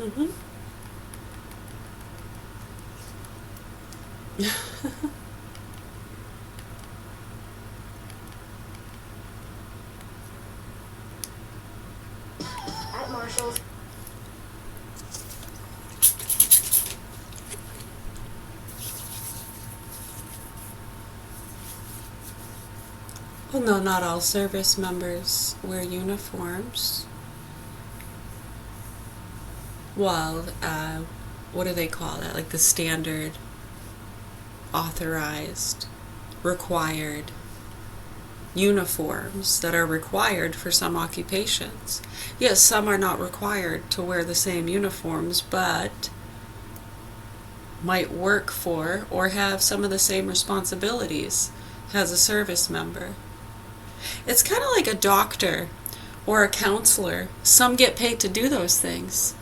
Mm-hmm. At Marshall's. Well, no, not all service members wear uniforms. Well, what do they call it? Like the standard, authorized, required uniforms that are required for some occupations. Yes, some are not required to wear the same uniforms, but might work for or have some of the same responsibilities as a service member. It's kind of like a doctor or a counselor. Some get paid to do those things.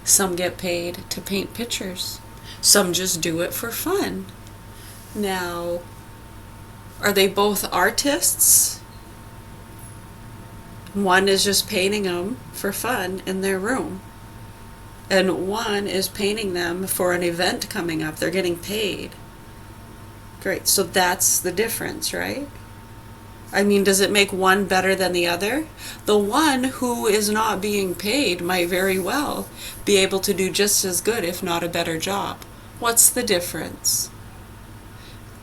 Some get paid to paint pictures. Some just do it for fun. Now, are they both artists? One is just painting them for fun in their room, and one is painting them for an event coming up. They're getting paid. Great. So that's the difference, right? I mean, does it make one better than the other? The one who is not being paid might very well be able to do just as good, if not a better job. What's the difference?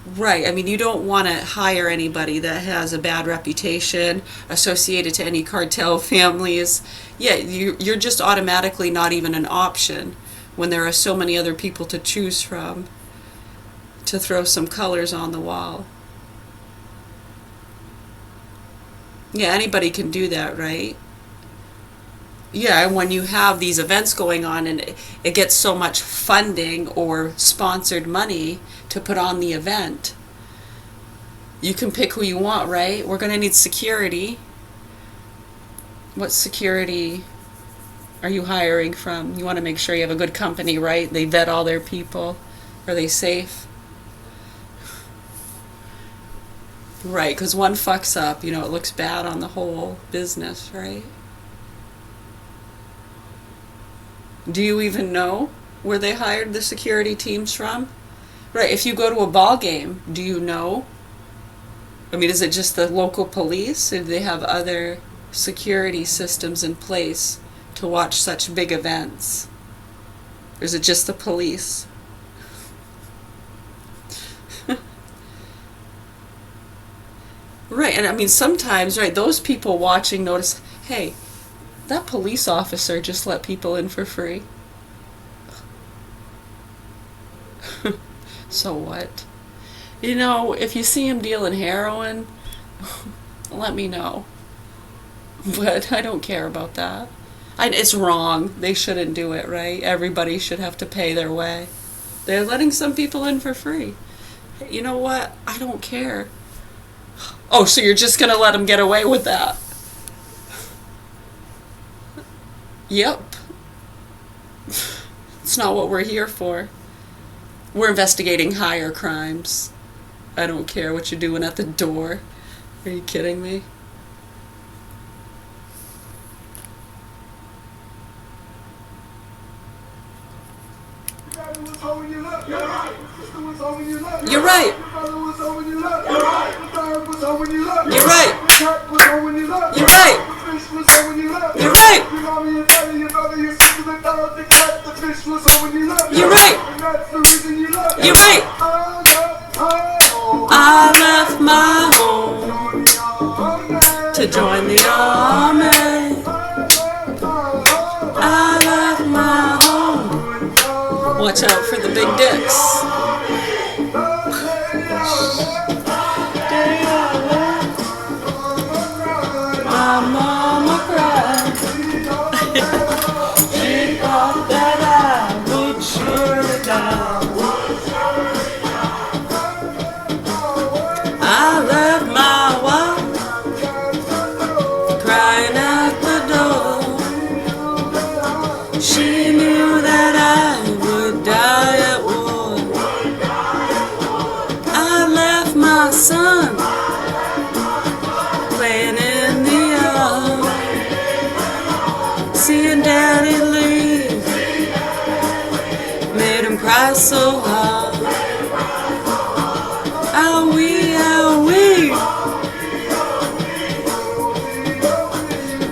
Right. I mean, you don't want to hire anybody that has a bad reputation associated to any cartel families. Yeah, you're just automatically not even an option when there are so many other people to choose from to throw some colors on the wall. Yeah, anybody can do that, right? Yeah, and when you have these events going on and it gets so much funding or sponsored money to put on the event, you can pick who you want, right? We're going to need security. What security are you hiring from? You want to make sure you have a good company, right? They vet all their people. Are they safe? Right, because one fucks up, it looks bad on the whole business, right? Do you even know where they hired the security teams from? Right, if you go to a ball game, do you know? I mean, is it just the local police, or do they have other security systems in place to watch such big events? Or is it just the police? Right, and I mean, sometimes, right, those people watching notice, hey, that police officer just let people in for free. So what? If you see him dealing heroin, let me know. But I don't care about that. It's wrong. They shouldn't do it, right? Everybody should have to pay their way. They're letting some people in for free. You know what? I don't care. Oh, so you're just going to let them get away with that? Yep. It's not what we're here for. We're investigating higher crimes. I don't care what you're doing at the door. Are you kidding me? You're right. You're right. You're right. You're right. You're right. You're right. I left my home to join the army. I left my home. Watch out for the big dicks. My mama cried. She thought that I would surely die. I left my wife crying at the door. She knew that I would die at war. I left my made him cry so hard. Owie, owie.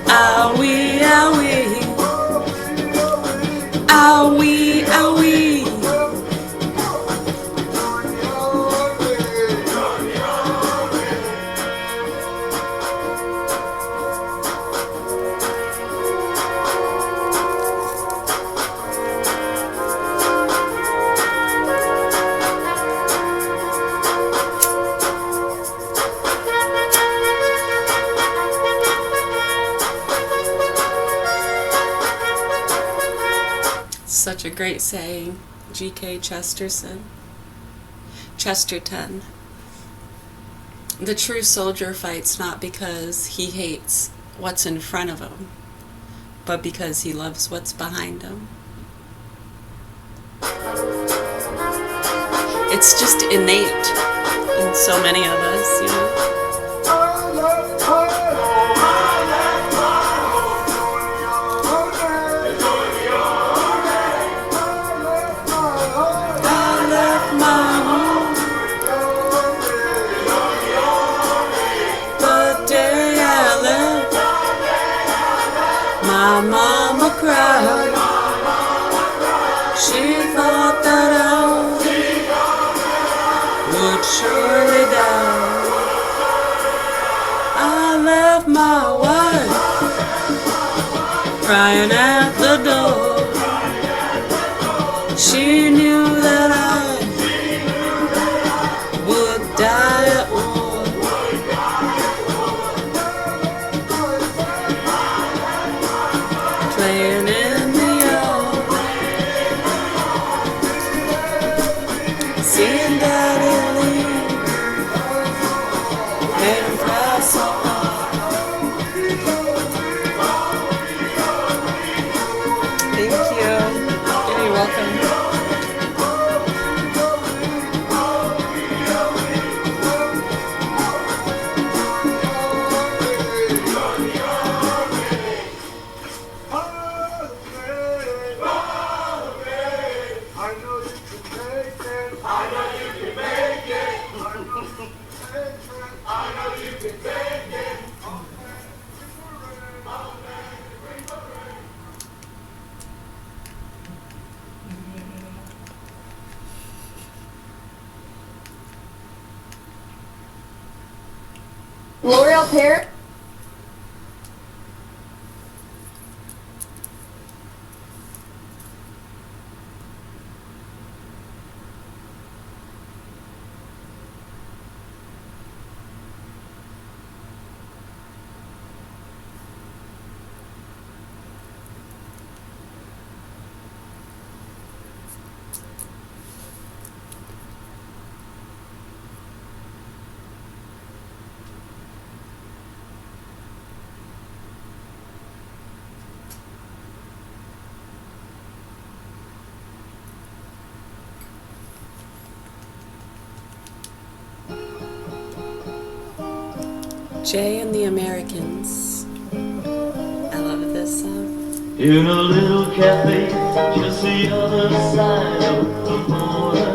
Owie, owie. Owie, owie. Such a great saying, G.K. Chesterton. The true soldier fights not because he hates what's in front of him, but because he loves what's behind him. It's just innate in so many of us, you know. My mama cried. She thought that I would surely die. I left my wife crying at the door. She knew that I would die at war. Playing in the yard, seeing Daddy leave, made him cry so hard. Thank you. You're welcome. L'Oreal Pear. Jay and the Americans. I love this song. In a little cafe just the other side of the border,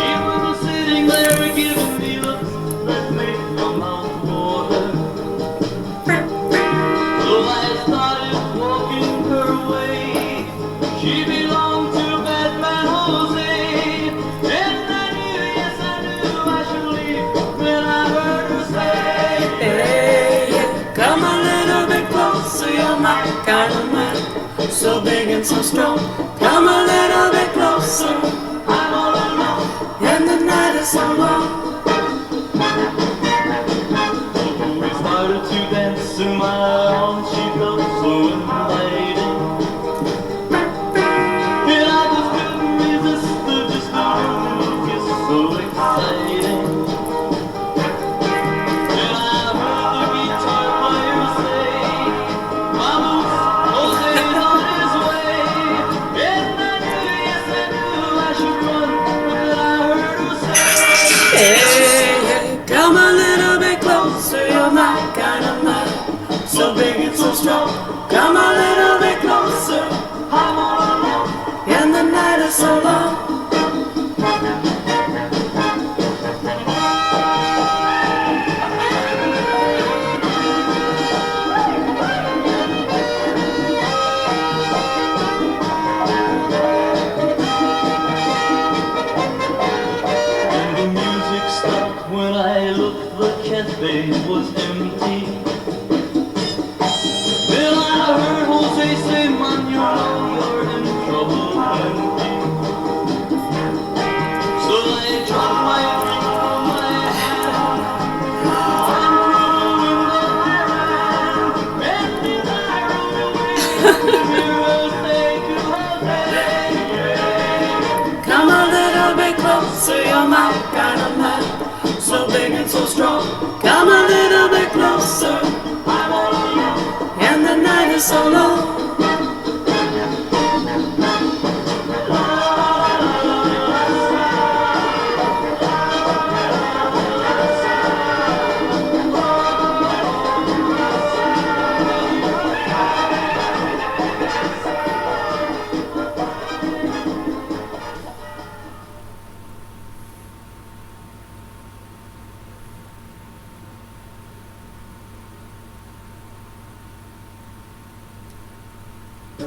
he was sitting there giving me looks that made my mouth water. So I started walking her way. She belonged to bad man Jose, and I knew, yes I knew I should leave when I heard her say, Hey, come a little bit closer, you're my kind of man, so big and so strong. Come a little bit closer, I'm all alone, and the night is so long. we started to dance in my arms, she felt so inviting. And I just couldn't resist the just a little kiss, so exciting. And I heard the guitar player say, Vamos, Jose's on his way. And so long. And the music stopped when I looked, the cafe was empty. Then I heard Jose say, man, you know you're in trouble plenty. So I dropped my drink from my hand and threw in the ran. And as I rode away, the mirror say to Jose, Come a little bit closer, you're my kind of man, so big and so strong. Come a little bit closer, I'm all alone. and the night is so long.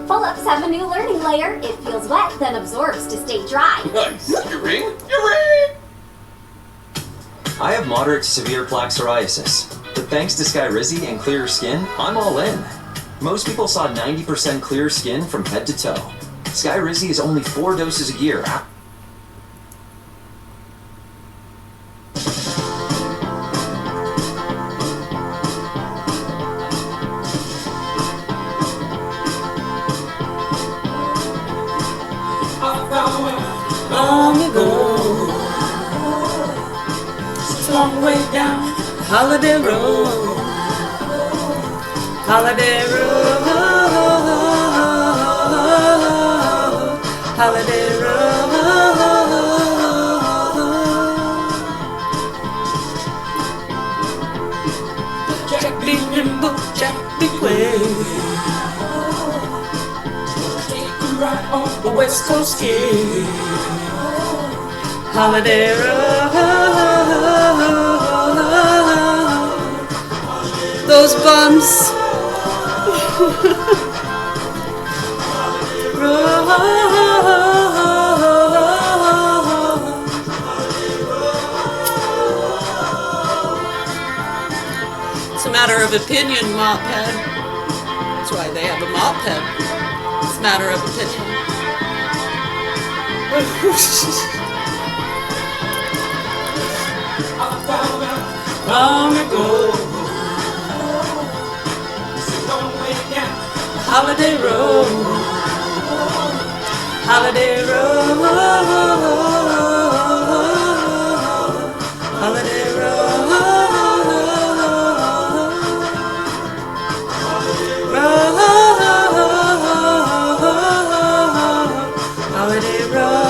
Pull-ups have a new learning layer. It feels wet, then absorbs to stay dry. Nice. You ring? You ring! I have moderate to severe plaque psoriasis, but thanks to Skyrizi and clearer skin, I'm all in. Most people saw 90% clearer skin from head to toe. Skyrizi is only 4 doses a year. Long ago, it's a long way down Holiday Road, Holiday Road, Holiday Road. Jack be nimble, Jack be quick. Right on the West Coast kid. Holiday Road. Those bumps. It's a matter of opinion, mop head. That's why they have a mop head. It's a matter of opinion. Long ago, Holiday Road, Holiday Road, Holiday Road, Holiday Road.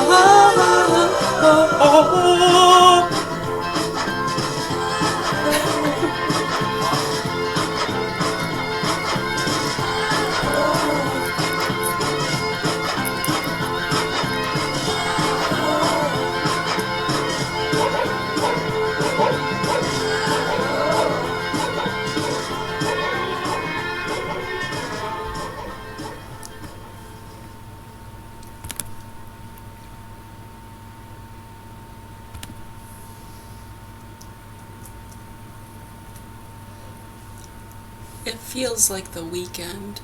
It feels like the weekend.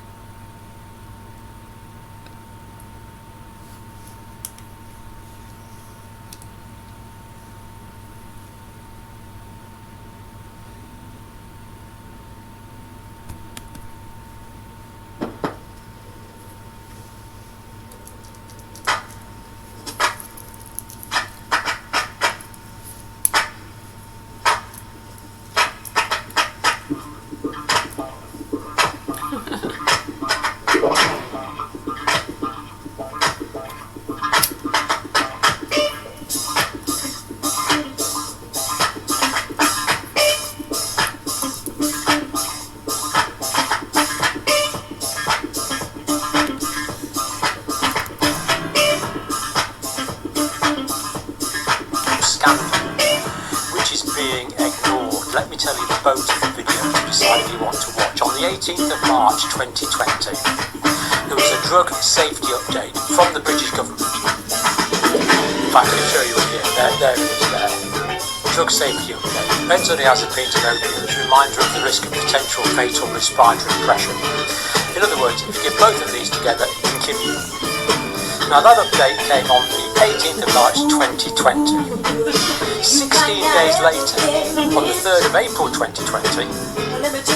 18th of March 2020, there was a drug safety update from the British government. In fact, I can show you it here. There it is there. Drug safety update. Benzodiazepines and opiates, reminder of the risk of potential fatal respiratory depression. In other words, if you give both of these together, it can kill you. Now that update came on the 18th of March 2020. 16 days later, on the 3rd of April 2020,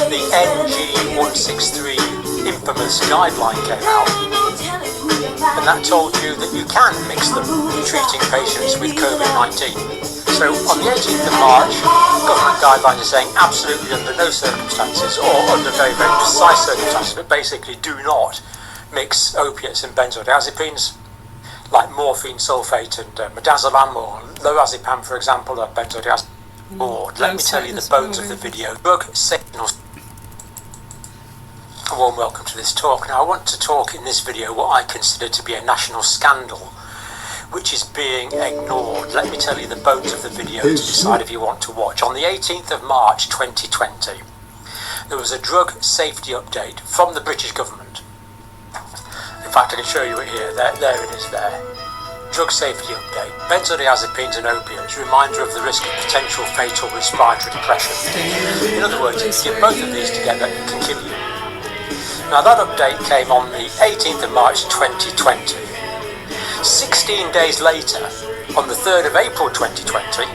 the NG163 infamous guideline came out, and that told you that you can mix them in treating patients with COVID-19. So on the 18th of March, government guidelines are saying absolutely under no circumstances, or under very, very precise circumstances, but basically do not mix opiates and benzodiazepines, like morphine sulfate and midazolam, or lorazepam, for example, or benzodiazepine. Let me tell you the bones of the video. Drug signals. A warm welcome to this talk. Now I want to talk in this video what I consider to be a national scandal, which is being ignored. Let me tell you the bones of the video to decide if you want to watch. On the 18th of March 2020, there was a drug safety update from the British government. In fact, I can show you it here. There it is there. Drug safety update. Benzodiazepines and opiates, reminder of the risk of potential fatal respiratory depression. In other words, if you give both of these together, it can kill you. Now that update came on the 18th of March 2020. 16 days later, on the 3rd of April 2020,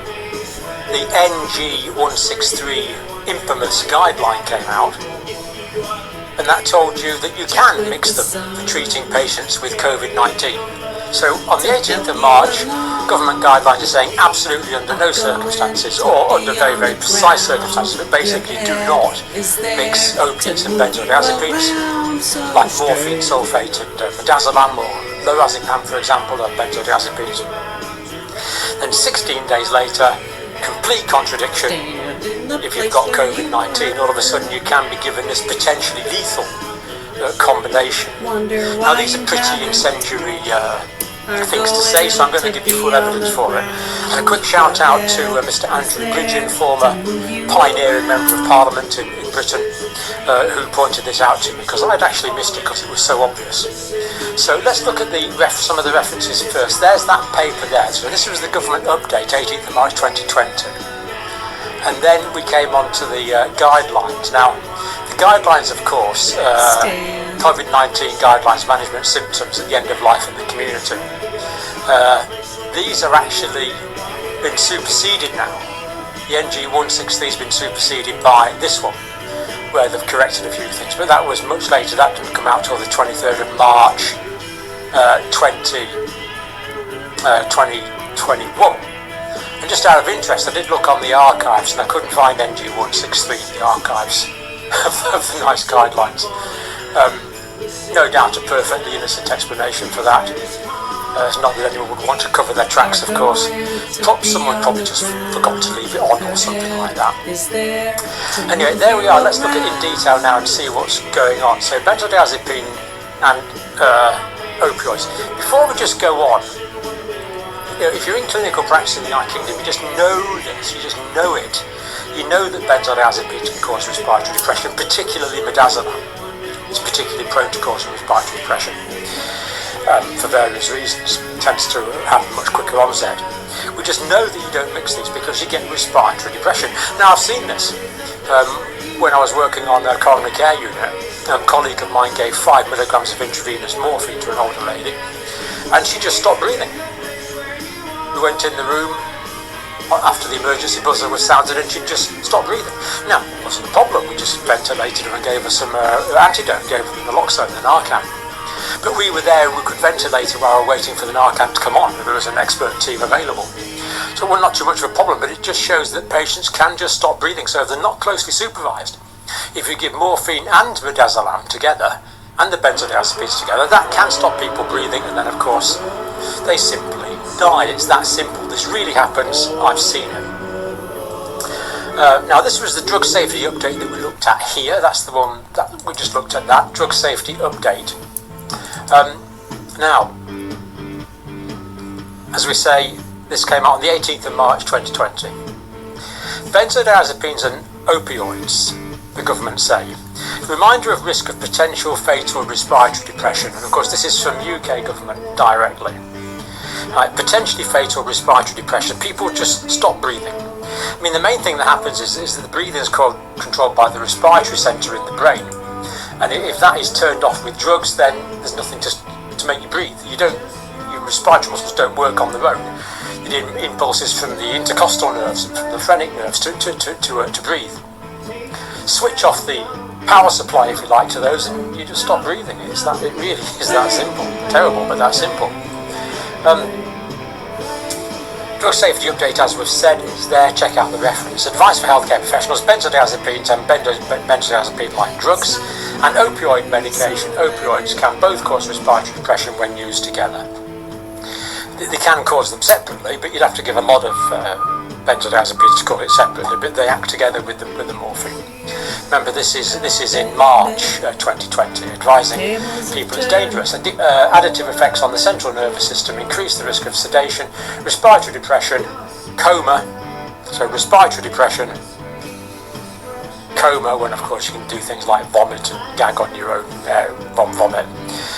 the NG163 infamous guideline came out, and that told you that you can mix them for treating patients with COVID-19. So on the 18th of March, government guidelines are saying absolutely under no circumstances, or under very, very precise circumstances, but basically do not mix opiates and benzodiazepines, like morphine sulfate and midazolam, or lorazepam, for example, or benzodiazepines. Then 16 days later, complete contradiction. If you've got COVID-19, all of a sudden you can be given this potentially lethal combination. Now these are pretty incendiary things to say, so I'm going to give you full evidence for it. And a quick shout out to Mr. Andrew Bridgen, former pioneering member of Parliament in Britain, who pointed this out to me, because I'd actually missed it because it was so obvious. So let's look at some of the references first. There's that paper there. So this was the government update, 18th of March 2020. And then we came on to the guidelines. Now, the guidelines, of course, COVID-19 guidelines, management symptoms at the end of life in the community. These are actually been superseded now. The NG163 has been superseded by this one, where they've corrected a few things, but that was much later. That didn't come out till the 23rd of March 2021. And just out of interest, I did look on the archives and I couldn't find NG163 in the archives of the nice guidelines. No doubt a perfectly innocent explanation for that. It's not that anyone would want to cover their tracks, of course. Someone probably just forgot to leave it on or something like that. Anyway, there we are. Let's look at it in detail now and see what's going on. So benzodiazepine and opioids. Before we just go on, if you're in clinical practice in the United Kingdom, you just know this, you just know it. You know that benzodiazepines can cause respiratory depression, particularly midazolam. It's particularly prone to causing respiratory depression for various reasons. It tends to have a much quicker onset. We just know that you don't mix these because you get respiratory depression. Now, I've seen this. When I was working on a coronary care unit, a colleague of mine gave 5 milligrams of intravenous morphine to an older lady, and she just stopped breathing. We went in the room after the emergency buzzer was sounded and she just stopped breathing. Now, it wasn't a problem. We just ventilated her and gave her some antidote, gave her naloxone and Narcan. But we were there, we could ventilate her while we were waiting for the Narcan to come on. There was an expert team available. So it was not too much of a problem, but it just shows that patients can just stop breathing. So if they're not closely supervised, if you give morphine and midazolam together, and the benzodiazepines together, that can stop people breathing, and then of course they simply die. It's that simple. This really happens. I've seen it. Now this was the drug safety update that we looked at here. That's the one that we just looked at, that drug safety update. Now, as we say, this came out on the 18th of March 2020. Benzodiazepines and opioids, the government say, Reminder of risk of potential fatal respiratory depression, and of course this is from UK government directly. Potentially fatal respiratory depression, people just stop breathing. I mean, the main thing that happens is that the breathing is controlled by the respiratory centre in the brain, and if that is turned off with drugs, then there's nothing to make you breathe. Your respiratory muscles don't work on their own. You need impulses from the intercostal nerves and from the phrenic nerves to breathe. Switch off the power supply, if you like, to those, and you just stop breathing. It really is that simple. Terrible, but that simple. Drug safety update, as we've said, is there. Check out the reference. Advice for healthcare professionals: benzodiazepines and benzodiazepine-like drugs, and opioid medication. Opioids can both cause respiratory depression when used together. They can cause them separately, but you'd have to give a lot of benzodiazepines to call it separately, but they act together with the morphine. Remember, this is in March 2020, advising people it's dangerous. Additive effects on the central nervous system increase the risk of sedation, respiratory depression, coma. So respiratory depression, coma, when of course you can do things like vomit and gag on your own vomit,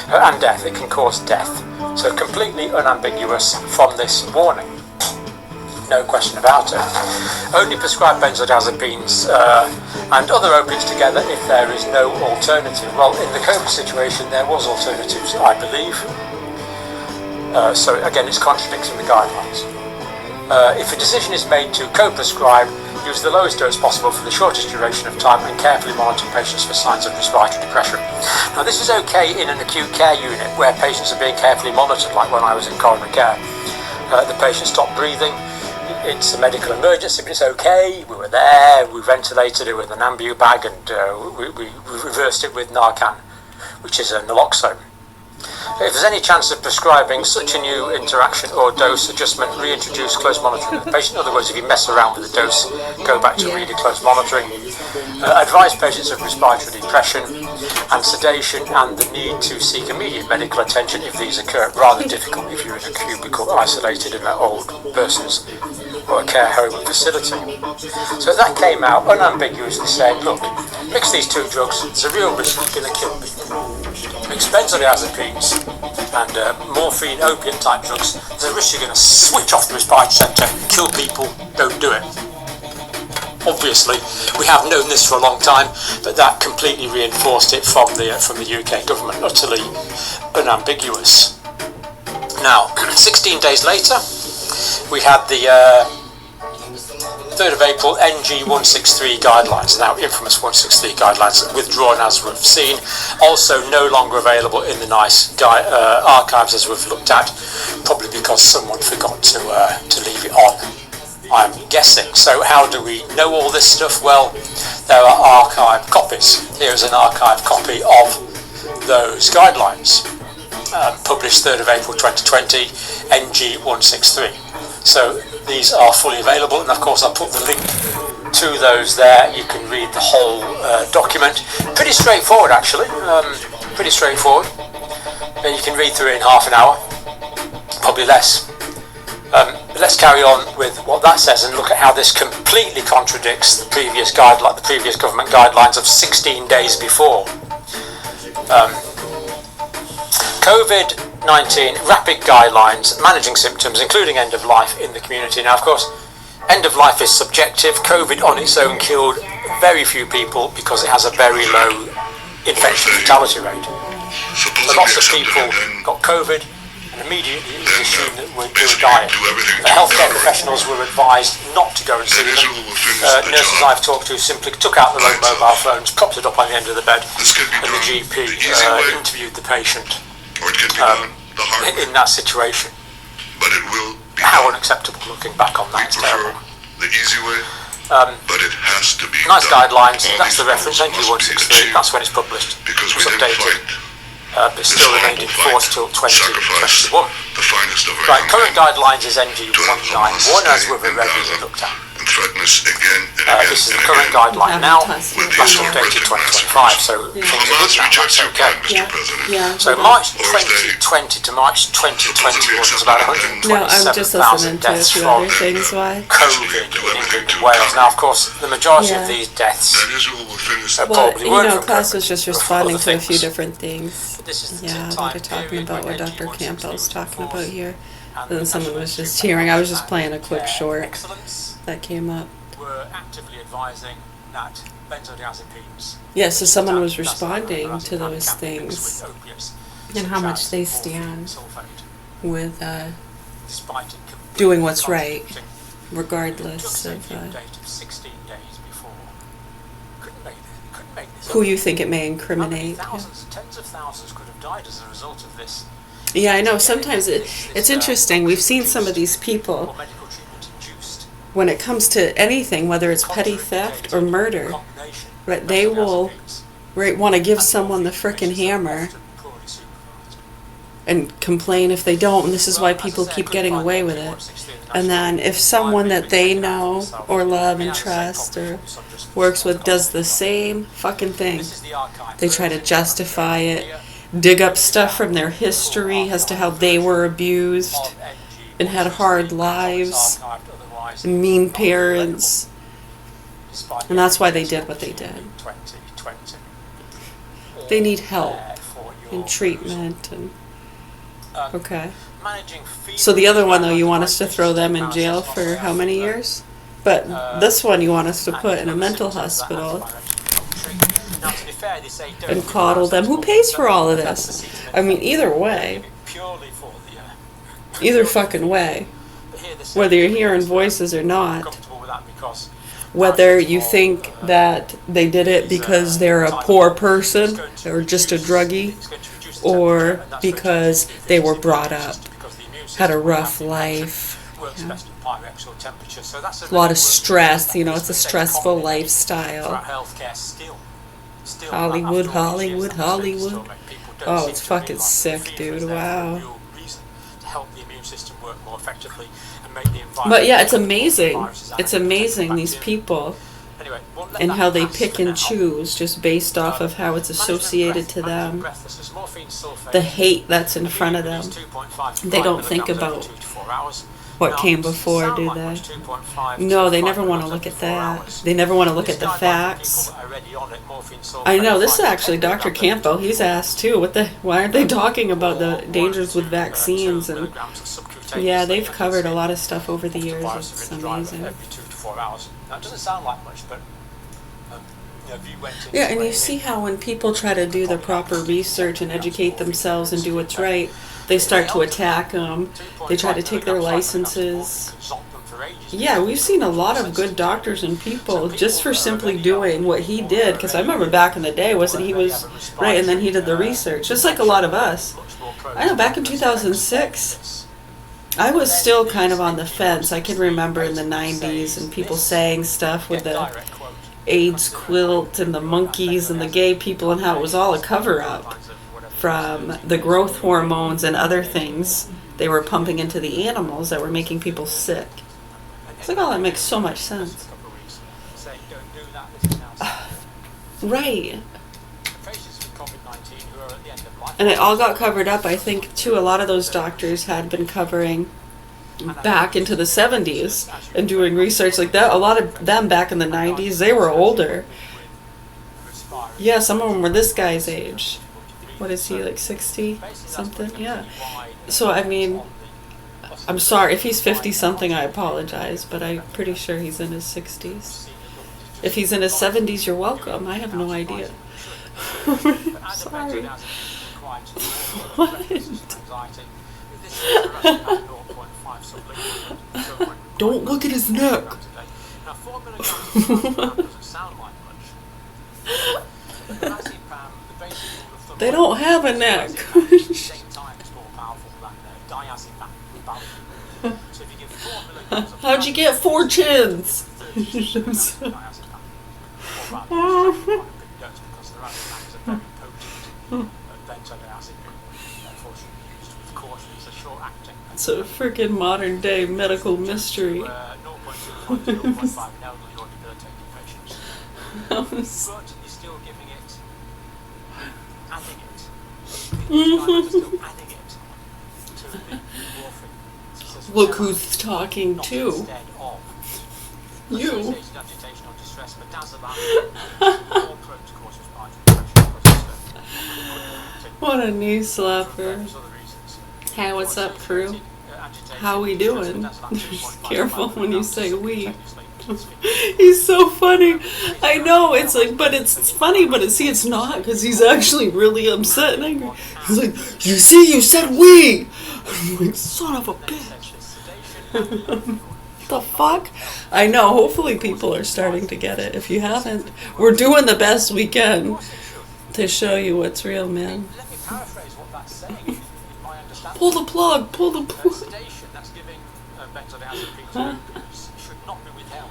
and death. It can cause death. So completely unambiguous from this warning. No question about it. Only prescribe benzodiazepines and other opiates together if there is no alternative. Well, in the COVID situation, there was alternatives, I believe. So again, it's contradicting the guidelines. If a decision is made to co-prescribe, use the lowest dose possible for the shortest duration of time and carefully monitor patients for signs of respiratory depression. Now, this is okay in an acute care unit where patients are being carefully monitored, like when I was in coronary care. The patient stopped breathing. It's a medical emergency, but it's okay. We were there, we ventilated it with an ambu bag, and we reversed it with Narcan, which is a naloxone. If there's any chance of prescribing such a new interaction or dose adjustment, reintroduce close monitoring of the patient. In other words, if you mess around with the dose, go back to really close monitoring. Advise patients of respiratory depression and sedation and the need to seek immediate medical attention if these occur. Rather difficult if you're in a cubicle isolated in an old person's or a care home facility. So that came out unambiguously saying, look, mix these two drugs, there's a real risk you're going to kill people. Mix benzodiazepines and morphine, opiate type drugs, there's a risk you're going to switch off the respiratory centre, kill people, don't do it. Obviously, we have known this for a long time, but that completely reinforced it from the UK government, utterly unambiguous. Now, 16 days later, we had the 3rd of April NG163 guidelines, now infamous 163 guidelines, withdrawn as we've seen, also no longer available in the NICE archives as we've looked at, probably because someone forgot to leave it on, I'm guessing. So how do we know all this stuff? Well, there are archive copies. Here's an archive copy of those guidelines, published 3rd of April 2020, NG163. So these are fully available, and of course I'll put the link to those there. You can read the whole document. Pretty straightforward, actually. Pretty straightforward. You can read through it in half an hour, probably less. But let's carry on with what that says and look at how this completely contradicts the previous government guidelines of 16 days before. COVID-19 rapid guidelines managing symptoms, including end of life in the community. Now, of course, end of life is subjective. COVID on its own killed very few people because it has a very low infection fatality rate. So lots of people got COVID and immediately it was assumed that they were dying. Healthcare professionals were advised not to go and see them. Nurses I've talked to simply took out their own mobile phones, propped it up on the end of the bed, and the GP interviewed the patient. In that situation. But it will be how unacceptable looking back on that. It's terrible. The easy way, but it has to be NICE guidelines, that's the reference, NG163, that's when it's published. Because we It's didn't updated. fight. But still remained in force till 2021. The finest of our Right, young current men guidelines is NG191, as we've already looked at. in threaten us again and again This is and the current again. guideline now, Haven't With last the updated massive 2025, so things are Hamas good now, rejects that's your okay. plan, Mr. Yeah. President. Yeah. So hold on. March 2020 to March 2021 was about No, I'm just listening 127,000 to a deaths few from other things. Why? COVID in England and Wales. Now, of course, the majority of Yeah. these deaths That is all we're finished. Well, probably you weren't know, from Klaus COVID. was just They were from responding other to a few things. different things. This is the Yeah, time they're talking period about when what Dr. NG116 Campbell's talking about was here. and And then the someone National was just Institute hearing. I was of just playing a quick Care short Excellence that came up. were actively advising that benzodiazepines. Yeah, so someone was That's responding another to those campaign mixed things with opiates, and how such much as they morphine, stand sulfate, with despite it completely doing what's right, contradicting regardless drug of safety update of 16 days before. Couldn't make this who up. you think it may How many incriminate. Yeah. thousands, tens of thousands could have died as a result of this. Yeah, I know. Sometimes it's interesting. We've seen some of these people Or medical treatment induced. when it comes to anything, whether it's petty theft or murder, Combination of right? They will benzodiazepines want to give and someone the morphine, frickin' which is hammer often poorly supervised. and complain if they don't, and this is why people keep getting away with it. And then if someone that they know or love and trust or works with does the same fucking thing, This is the archive. they try to justify it, dig up stuff from their history as to how they were abused and had hard lives and mean parents. And that's why they did what they did. They need help and treatment and okay. So the other one though, you want us to throw them in jail for how many years? But this one you want us to put in a mental hospital and coddle them. Who pays for all of this? I mean, either way, either fucking way, whether you're hearing voices or not, whether you think that they did it because they're a poor person or just a druggie, or because they were brought up, had a rough life, yeah. A lot of stress, you know, it's a stressful lifestyle. Hollywood, Hollywood, Hollywood. Oh, it's fucking sick, dude, wow. But yeah, it's amazing. It's amazing, these people, and how they pick and choose just based off of how it's associated to them. The hate that's in front of them. They don't think about what came before, do they? No, they never want to look at that. They never want to look at the facts. I know, this is actually Dr. Campbell. He's asked too, why aren't they talking about the dangers with vaccines? And yeah, they've covered a lot of stuff over the years. It's amazing. That doesn't sound like much, but yeah, and you see how when people try to do the proper research and educate themselves and do what's right, they start to attack them. They try to take their licenses. Yeah, we've seen a lot of good doctors and people just for simply doing what he did. Because I remember back in the day, he was right, and then he did the research, just like a lot of us. I know back in 2006, I was still kind of on the fence. I can remember in the 90s and people saying stuff with the AIDS quilt and the monkeys and the gay people and how it was all a cover-up from the growth hormones and other things they were pumping into the animals that were making people sick. It's like, oh, that makes so much sense. Right. And it all got covered up. I think, too, a lot of those doctors had been covering back into the 70s and doing research like that. A lot of them back in the 90s, they were older. Yeah, some of them were this guy's age. What is he, like 60 something? Yeah. So, I mean, I'm sorry. If he's 50 something, I apologize, but I'm pretty sure he's in his 60s. If he's in his 70s, you're welcome. I have no idea. Sorry. What? Don't look at his neck. They don't have a neck. How'd you get 4 chins? It's a freaking modern day medical mystery. point to 0.5 in elderly or debilitating patients. But you're still giving it, adding it. You're still adding it to the morphine. Look who's talking Not too. instead of You. associated agitation or distress, bedazzlement, all prone to cause respiratory infection. What a knee slapper. Various other reasons. Hey, what's up, crew? How we doing? Careful when you say we. He's so funny. I know, it's like, but it's funny, but it's not, because he's actually really upset and angry. He's like, you see, you said we! I'm like, son of a bitch. The fuck? I know, hopefully people are starting to get it. If you haven't, we're doing the best we can to show you what's real, man. Let me paraphrase what that's saying in my understanding. Pull the plug, pull the plug. Sedation that's giving benzodiazepines to groups should not be withheld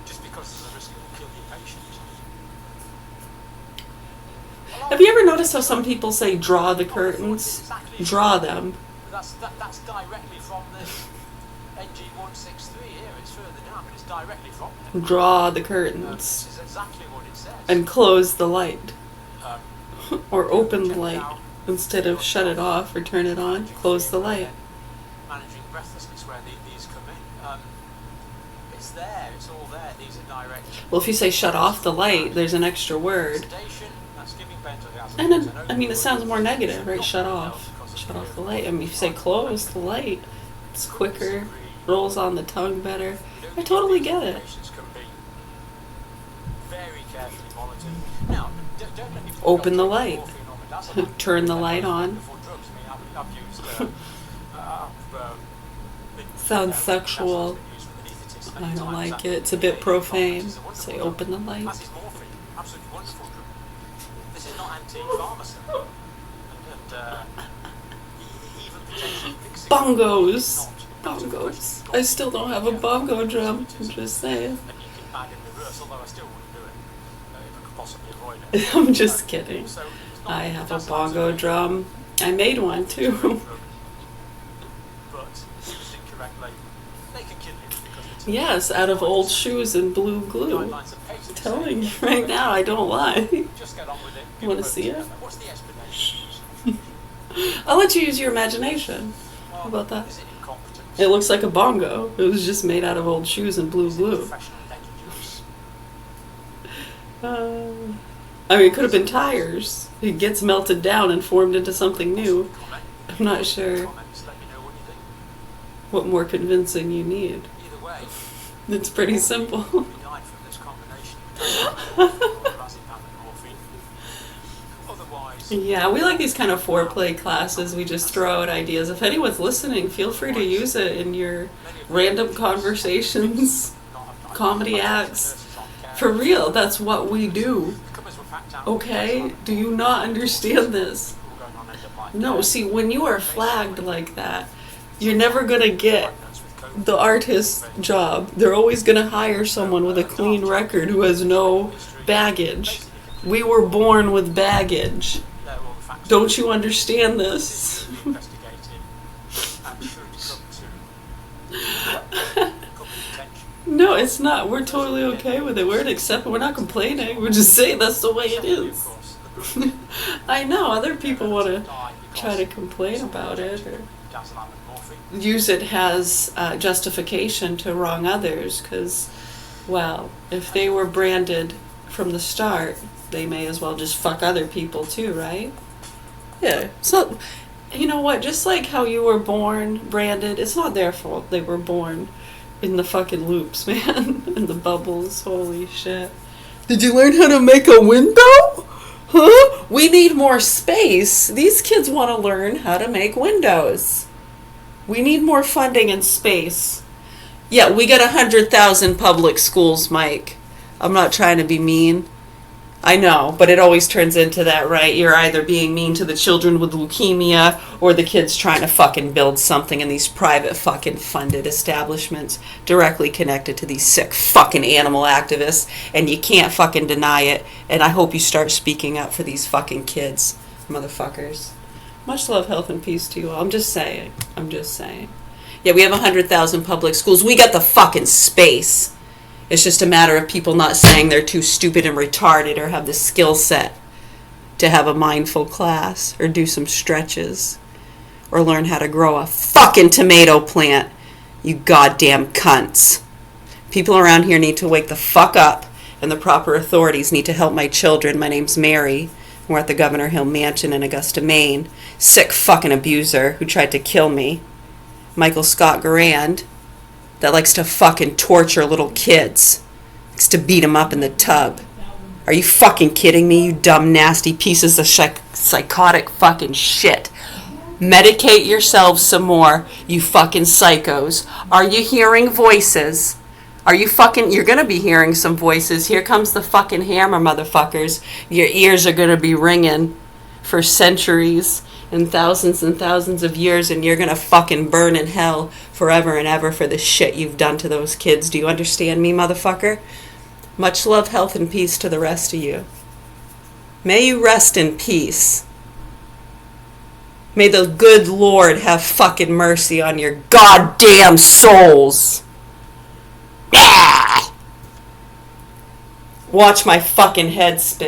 just because there's a risk it will kill your patient. Have you ever noticed how some people say draw the curtains? Draw them. That's directly from the NG163 here. It's further down, but it's directly from there. Draw the This curtains. is exactly what it says. And close the light. Um, Or open the light. Instead of shut it off or turn it on, close the light. Managing breathlessness where these come in. It's there, it's all there. These are direct. Well, if you say shut off the light, there's an extra word. Sedation, that's giving benzodiazepines. And then, I mean, it sounds more negative, right? Shut off. Shut off the light. I mean, if you say close the light, it's quicker, rolls on the tongue better. I totally get it. Patients can be very carefully monitored. Now, don't let me Open the light. morphine or midazolam. Turn the light on. For drugs, I mean, I've used. Sounds sexual. I don't like it. It's a bit profane. Say open the light. As is morphine, absolutely wonderful drug. This is not anti-pharmacy, and even potentially fixing Bongos. not Bongos. I still don't have a bongo drum. I'm just saying. and you can add in reverse, although I still wouldn't do it if I could possibly avoid it. I'm just kidding. So it's not- I have a that's bongo drum. I made one too. But used incorrectly, they can kill you because it's Yes, out of old shoes and blue glue. guidelines of patent Telling you say- right now, I don't lie. Just get on with it. Wanna Give see it? What's the explanation? I'll let you use your imagination. How about that? Is it incompetence? It looks like a bongo. It was just made out of old shoes and blue glue. Professional negligence. I mean, it could have been tires. It gets melted down and formed into something new. Comment. I'm not sure Comments. Let me know what you think. what more convincing you need. Either way, It's pretty simple. we died from this combination. Diazepam and morphine. Otherwise, Yeah, we like these kind of foreplay classes. We just throw out ideas. If anyone's listening, feel free to use it in your random conversations, comedy acts. For real, that's what we do. Okay? Do you not understand this? No, see, when you are flagged like that, you're never gonna get the artist's job. They're always gonna hire someone with a clean record who has no baggage. We were born with baggage. Don't you understand this? No, it's not. We're totally okay with it. We're not complaining. We're just saying that's the way it is. I know other people want to try to complain about it or use it as justification to wrong others because, well, if they were branded from the start, they may as well just fuck other people too, right? Yeah. So, you know what? Just like how you were born branded, it's not their fault they were born in the fucking loops, man. In the bubbles. Holy shit. Did you learn how to make a window? Huh? We need more space. These kids want to learn how to make windows. We need more funding and space. Yeah, we got 100,000 public schools, Mike. I'm not trying to be mean. I know, but it always turns into that, right? You're either being mean to the children with leukemia or the kids trying to fucking build something in these private fucking funded establishments directly connected to these sick fucking animal activists, and you can't fucking deny it, and I hope you start speaking up for these fucking kids, motherfuckers. Much love, health, and peace to you all. I'm just saying. Yeah, we have 100,000 public schools. We got the fucking space. It's just a matter of people not saying they're too stupid and retarded or have the skill set to have a mindful class or do some stretches or learn how to grow a fucking tomato plant, you goddamn cunts. People around here need to wake the fuck up, and the proper authorities need to help my children. My name's Mary. We're at the Governor Hill Mansion in Augusta, Maine. Sick fucking abuser who tried to kill me. Michael Scott Garand, that likes to fucking torture little kids. Likes to beat them up in the tub. Are you fucking kidding me, you dumb, nasty pieces of psychotic fucking shit? Medicate yourselves some more, you fucking psychos. Are you hearing voices? You're gonna be hearing some voices. Here comes the fucking hammer, motherfuckers. Your ears are gonna be ringing for centuries and thousands of years, and you're gonna fucking burn in hell forever and ever for the shit you've done to those kids. Do you understand me, motherfucker? Much love, health, and peace to the rest of you. May you rest in peace. May the good Lord have fucking mercy on your goddamn souls. Watch my fucking head spin.